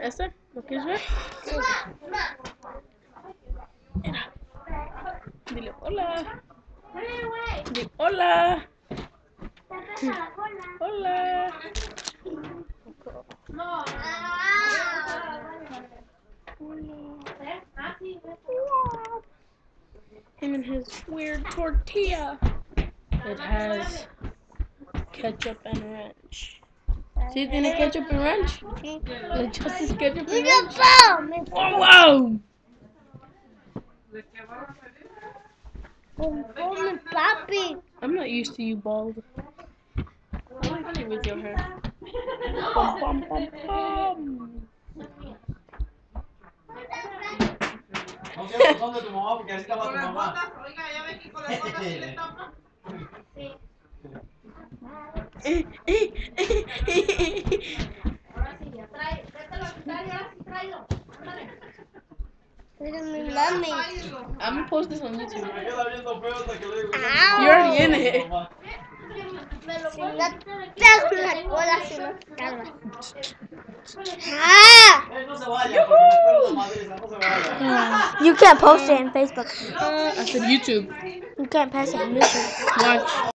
¿Este? ¿Lo quieres ver? Mira. Dile hola. Dile hola. Hola. Him and his weird tortilla. It has ketchup and ranch. ¿Sí tiene ketchup and ranch? ¿Le echaste ketchup and ranch? ¡Oh, wow! Papi. I'm not used to you bald. I like you with your hair. Pom, pom, pom, pom. No sé el botón de tu mamá porque así estaba tu mamá. Oiga, ya ve que con las botas sí le tapa. Ahora sí, ya trae. Vete a quitar y ahora sí tráelo. Ándale. Pero mi mami. I'm gonna post this on YouTube. Me queda viendo feo hasta que le digo. You're already in it. Si no te la cola, si no te calmas. Ah! No se vaya porque me espero una madriza, no se vaya. You can't post it on Facebook. I said YouTube. You can't post it on YouTube. Watch.